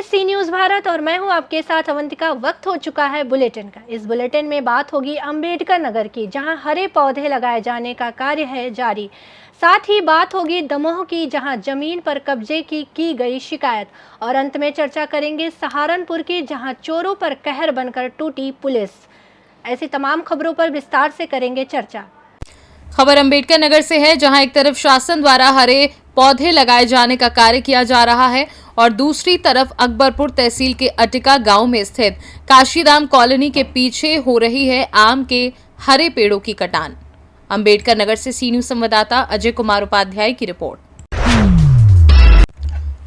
हैं सी न्यूज़ भारत और मैं हूं आपके साथ अवंतिका। वक्त हो चुका है बुलेटिन का। इस बुलेटिन में बात होगी अंबेडकर नगर की, जहां हरे पौधे लगाए जाने का कार्य है जारी। साथ ही बात होगी दमोह की, जहां जमीन पर कब्जे की गई शिकायत। और अंत में चर्चा करेंगे सहारनपुर की, जहां चोरों पर कहर बनकर टूटी पुलिस। ऐसी तमाम खबरों पर विस्तार से करेंगे चर्चा। खबर अंबेडकर नगर से है, जहां एक तरफ शासन द्वारा हरे पौधे लगाए जाने का कार्य किया जा रहा है और दूसरी तरफ अकबरपुर तहसील के अटिका गांव में स्थित काशीराम कॉलोनी के पीछे हो रही है आम के हरे पेड़ों की कटान। अंबेडकर नगर से सी न्यूज़ संवाददाता अजय कुमार उपाध्याय की रिपोर्ट।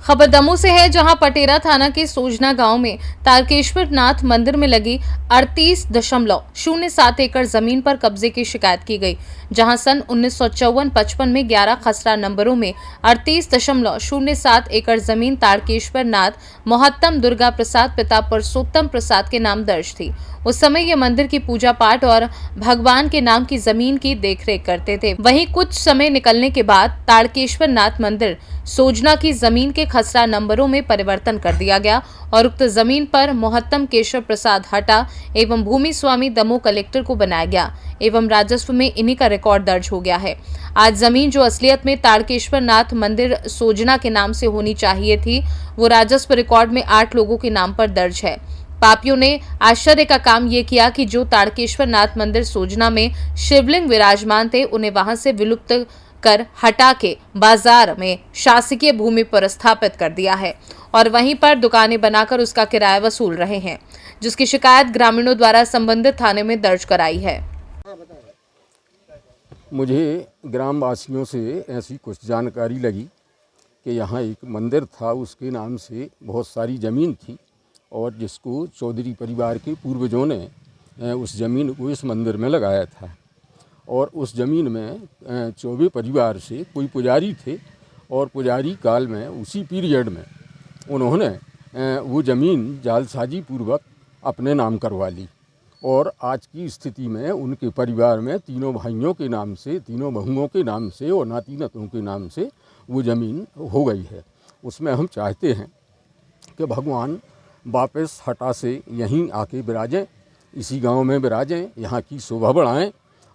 खबर दमोह से है, जहां पटेरा थाना के सोजना गांव में तारकेश्वर नाथ मंदिर में लगी 38.07 एकड़ जमीन पर कब्जे की शिकायत की गई, जहां सन 1954-55 में 11 खसरा नंबरों में 38.07 एकड़ जमीन तारकेश्वर नाथ मोहत्तम दुर्गा प्रसाद पिता परसोत्तम प्रसाद के नाम दर्ज थी। उस समय ये मंदिर की पूजा पाठ और भगवान के नाम की जमीन की देखरेख करते थे। वहीं कुछ समय निकलने के बाद तारकेश्वर नाथ मंदिर सोजना की जमीन के खसरा नंबरों में परिवर्तन कर दिया गया और उक्त जमीन पर मोहत्तम केशव प्रसाद हटा एवं भूमि स्वामी दमोह कलेक्टर को बनाया गया एवं राजस्व में इन्हीं का रिकॉर्ड दर्ज हो गया है। आज जमीन जो असलियत में तारकेश्वर नाथ मंदिर सोजना के नाम से होनी चाहिए थी, वो राजस्व रिकॉर्ड में 8 लोगों के नाम पर दर्ज है। पापियों ने आश्चर्य का काम ये किया कि जो तारकेश्वर नाथ मंदिर सोजना में शिवलिंग विराजमान थे, उन्हें वहां से विलुप्त कर हटा के बाजार में शासकीय भूमि पर स्थापित कर दिया है और वहीं पर दुकानें बनाकर उसका किराया वसूल रहे हैं, जिसकी शिकायत ग्रामीणों द्वारा संबंधित थाने में दर्ज कराई है। मुझे ग्रामवासियों से ऐसी कुछ जानकारी लगी कि यहाँ एक मंदिर था, उसके नाम से बहुत सारी ज़मीन थी और जिसको चौधरी परिवार के पूर्वजों ने उस ज़मीन को इस मंदिर में लगाया था और उस ज़मीन में चौबे परिवार से कोई पुजारी थे और पुजारी काल में उसी पीरियड में उन्होंने वो ज़मीन जालसाजी पूर्वक अपने नाम करवा ली और आज की स्थिति में उनके परिवार में तीनों भाइयों के नाम से, तीनों बहुओं के नाम से और नाती नातों के नाम से वो ज़मीन हो गई है। उसमें हम चाहते हैं कि भगवान वापस हटा से यहीं आके विराजें, इसी गांव में विराजें, यहाँ की शोभा बढ़ाएं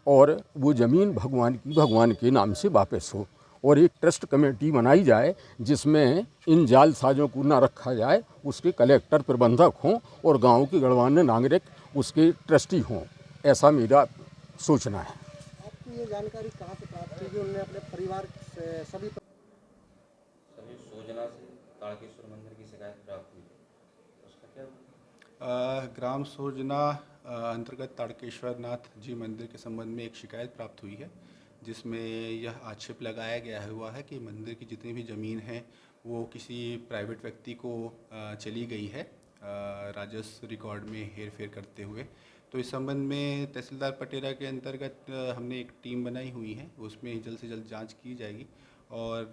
और वो ज़मीन भगवान के नाम से वापस हो और एक ट्रस्ट कमेटी बनाई जाए जिसमें इन जालसाजों को ना रखा जाए, उसके कलेक्टर प्रबंधक हों और गांव के गणमान्य नागरिक उसके ट्रस्टी हों। ऐसा मेरा सोचना है। आपकी ये जानकारी कहाँ से प्राप्त हुई? उन्होंने अपने परिवार से सभी सोजना से तारकेश्वर मंदिर की शिकायत प्राप्त हुई, उसका क्या? ग्राम सोजना अंतर्गत तारकेश्वर नाथ जी मंदिर के संबंध में एक शिकायत प्राप्त हुई है, जिसमें यह आक्षेप लगाया गया हुआ है कि मंदिर की जितनी भी ज़मीन है वो किसी प्राइवेट व्यक्ति को चली गई है राजस्व रिकॉर्ड में हेरफेर करते हुए। तो इस संबंध में तहसीलदार पटेरा के अंतर्गत हमने एक टीम बनाई हुई है, उसमें जल्द से जल्द जांच की जाएगी और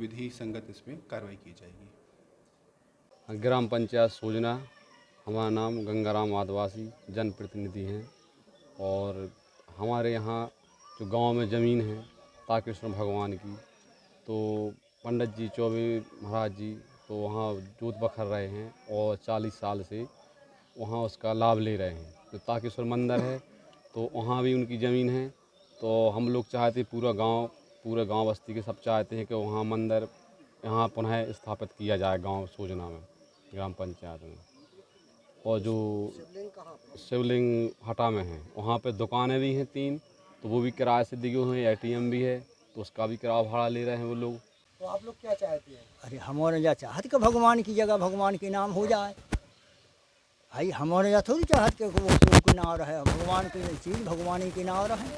विधि संगत इसमें कार्रवाई की जाएगी। ग्राम पंचायत सोजना, हमारा नाम गंगाराम आदिवासी जनप्रतिनिधि हैं और हमारे यहाँ जो गांव में ज़मीन है तारकेश्वर भगवान की, तो पंडित जी चौबे महाराज जी तो वहाँ जोत बखर रहे हैं और 40 साल से वहाँ उसका लाभ ले रहे हैं। तो तारकेश्वर मंदिर है तो वहाँ भी उनकी ज़मीन है, तो हम लोग चाहते पूरे गांव बस्ती के सब चाहते हैं कि वहाँ मंदिर यहाँ पुनः स्थापित किया जाए गांव सोजना में, ग्राम पंचायत में। और जो शिवलिंग हटा में है वहाँ पे दुकानें भी हैं 3, तो वो भी किराए से दिए हुए हैं, ATM भी है, तो उसका भी किराया भाड़ा ले रहे हैं वो लोग। तो आप लोग क्या चाहते हैं? अरे हमारे यहाँ चाहत कि भगवान की जगह भगवान के नाम हो जाए। भाई हमारे यहाँ थोड़ी चाहत के वो नाम रहे, भगवान की चीज़ भगवान ही के नाम रहे।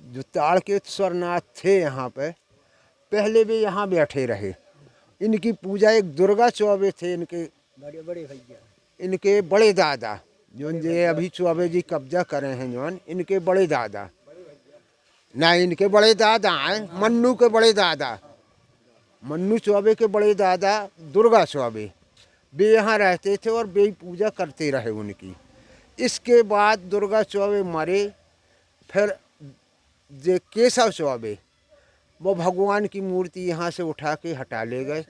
जो तारकेश्वर नाथ थे यहाँ पे पहले भी यहाँ बैठे रहे। इनकी पूजा एक दुर्गा चौबे थे, इनके बड़े भैया, इनके बड़े दादा जो ये अभी चौबे जी कब्जा करे हैं, जो इनके बड़े दादा ना, इनके बड़े दादा हैं मन्नू के बड़े दादा, मन्नू चौबे के बड़े दादा दुर्गा चौबे, वे यहाँ रहते थे और वे पूजा करते रहे उनकी। इसके बाद दुर्गा चौबे मरे, फिर जे केशव चौबे वो भगवान की मूर्ति यहाँ से उठा के हटा ले गए।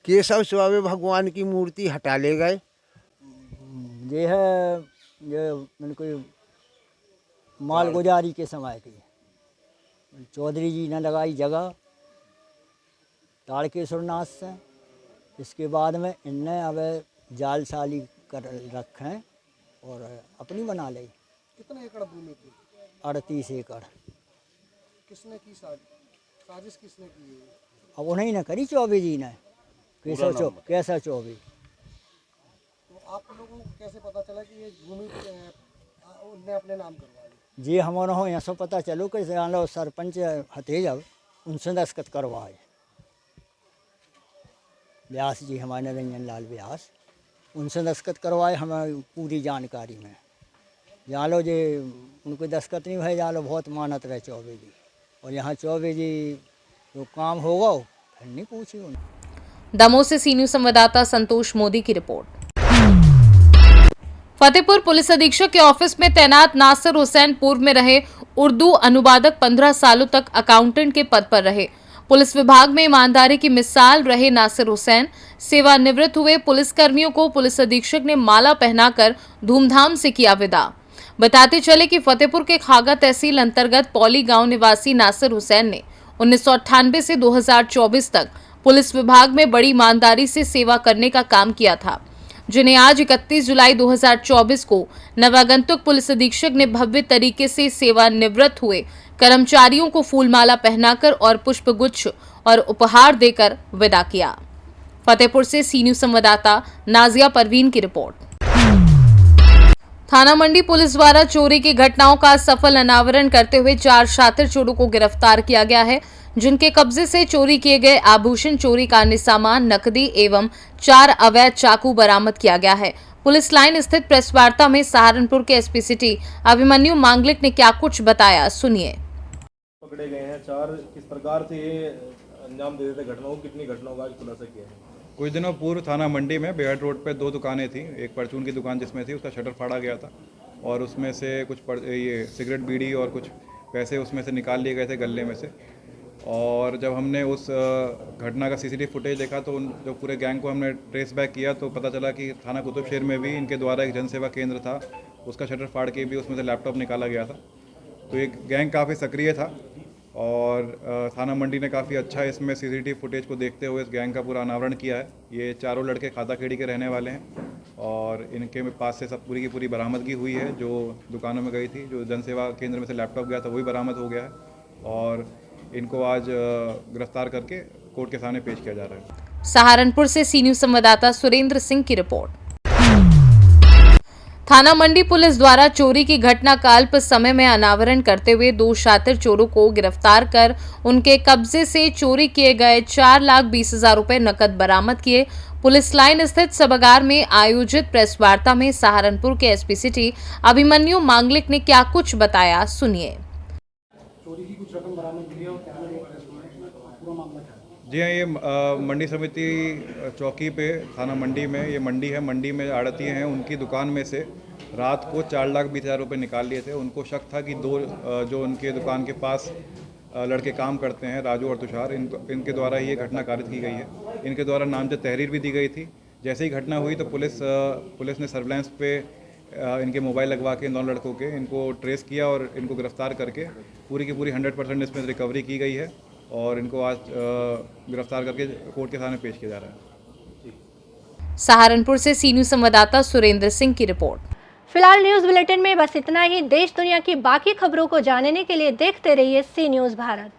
केशव चौबे भगवान की मूर्ति हटा ले गए। ये है ये उनको मालगुजारी के समय की चौधरी जी ने लगाई जगह ताड़केश्वरनाथ से। इसके बाद में इनने अब जालसाली कर रखें और अपनी बना ली। कितने एकड़ भूमि थी? 38 एकड़। किसने की साजिश किसने की है? अब उन्हीं ने करी चौबे जी ने, केशव चौबे। तो आप लोगों को कैसे पता चला कि ये भूमि उनने अपने नाम करवा ली? जी हमारे हो यहाँ से पता चलो कि जानो सरपंच हथे जब उनसे दस्तखत करवाए। व्यास जी हमारे निरंजन लाल व्यास, उनसे दस्तखत करवाए हमें पूरी जानकारी में। जान लो जे उनको दस्तखत नहीं भाई, जान लो बहुत मानत रहे चौबे जी। और यहाँ चौबे जी जो काम होगा फिर नहीं पूछी उन्हें। दमोह से सी न्यूज़ संवाददाता संतोष मोदी की रिपोर्ट। फतेहपुर पुलिस अधीक्षक के ऑफिस में तैनात नासिर हुसैन पूर्व में रहे उर्दू अनुवादक 15 सालों तक अकाउंटेंट के पद पर रहे। पुलिस विभाग में ईमानदारी की मिसाल रहे नासिर हुसैन सेवानिवृत्त हुए पुलिसकर्मियों को पुलिस अधीक्षक ने माला पहनाकर धूमधाम से किया विदा। बताते चले कि फतेहपुर के खागा तहसील अंतर्गत पौली गांव निवासी नासिर हुसैन ने 1998 से 2024 तक पुलिस विभाग में बड़ी ईमानदारी से सेवा करने का काम किया था, जिन्हें आज 31 जुलाई 2024 को नवागंतुक पुलिस अधीक्षक ने भव्य तरीके से सेवानिवृत्त हुए कर्मचारियों को फूलमाला पहनाकर और पुष्पगुच्छ और उपहार देकर विदा किया। फतेहपुर से सी न्यूज़ संवाददाता नाजिया परवीन की रिपोर्ट। थाना मंडी पुलिस द्वारा चोरी की घटनाओं का सफल अनावरण करते हुए 4 शातिर चोरों को गिरफ्तार किया गया है, जिनके कब्जे से चोरी किए गए आभूषण, चोरी का अन्य सामान, नकदी एवं 4 अवैध चाकू बरामद किया गया है। पुलिस लाइन स्थित प्रेस वार्ता में सहारनपुर के एसपी सिटी अभिमन्यु मांगलिक ने क्या कुछ बताया, सुनिए। पकड़े गए हैं 4, किस प्रकार से ये अंजाम दे देते घटनाओं, कितनी घटनाओं का खुलासा किया है? कुछ दिनों पूर्व थाना मंडी में बेहट रोड पे 2 दुकानें थी। एक परचून की दुकान जिसमें थी उसका शटर फाड़ा गया था और उसमें से कुछ ये सिगरेट, बीड़ी और कुछ पैसे उसमें से निकाल लिए गए थे गले में से। और जब हमने उस घटना का सीसीटीवी फुटेज देखा तो जो पूरे गैंग को हमने ट्रेस बैक किया तो पता चला कि थाना कुतुबशेर में भी इनके द्वारा एक जनसेवा केंद्र था, उसका शटर फाड़ के भी उसमें से लैपटॉप निकाला गया था। तो एक गैंग काफ़ी सक्रिय था और थाना मंडी ने काफ़ी अच्छा इसमें सीसीटीवी फुटेज को देखते हुए इस गैंग का पूरा अनावरण किया है। ये चारों लड़के खाताखेड़ी के रहने वाले हैं और इनके पास से सब पूरी की पूरी बरामदगी हुई है। जो दुकानों में गई थी, जो जनसेवा केंद्र में से लैपटॉप गया था वही बरामद हो गया है और इनको आज गिरफ्तार करके कोर्ट के सामने पेश किया जा रहा है। सहारनपुर से सी न्यूज़ संवाददाता सुरेंद्र सिंह की रिपोर्ट। थाना मंडी पुलिस द्वारा चोरी की घटना का अल्प समय में अनावरण करते हुए 2 शातिर चोरों को गिरफ्तार कर उनके कब्जे से चोरी किए गए 4,20,000 रुपए नकद बरामद किए। पुलिस लाइन स्थित सभागार में आयोजित प्रेस वार्ता में सहारनपुर के एसपी सिटी अभिमन्यु मांगलिक ने क्या कुछ बताया, सुनिए। चोरी की कुछ रकम बरामद की है और कितने लोग अरेस्ट हुए हैं, पूरा मामला क्या है? जी हाँ, ये मंडी समिति चौकी पे थाना मंडी में ये मंडी है। मंडी में आड़ती हैं, उनकी दुकान में से रात को 4,20,000 रुपये निकाल लिए थे। उनको शक था कि 2 जो उनके दुकान के पास लड़के काम करते हैं, राजू और तुषार, इनके द्वारा ये घटना कारित की गई है। इनके द्वारा नामजद तहरीर भी दी गई थी। जैसे ही घटना हुई तो पुलिस ने सर्विलांस पे इनके मोबाइल लगवा के 9 लड़कों के इनको ट्रेस किया और इनको गिरफ्तार करके पूरी की पूरी 100% इसमें रिकवरी की गई है और इनको आज गिरफ्तार करके कोर्ट के सामने पेश किया जा रहा है। सहारनपुर से सी न्यूज़ संवाददाता सुरेंद्र सिंह की रिपोर्ट। फिलहाल न्यूज़ बुलेटिन में बस इतना ही। देश दुनिया की बाकी खबरों को जानने के लिए देखते रहिए सी न्यूज़ भारत।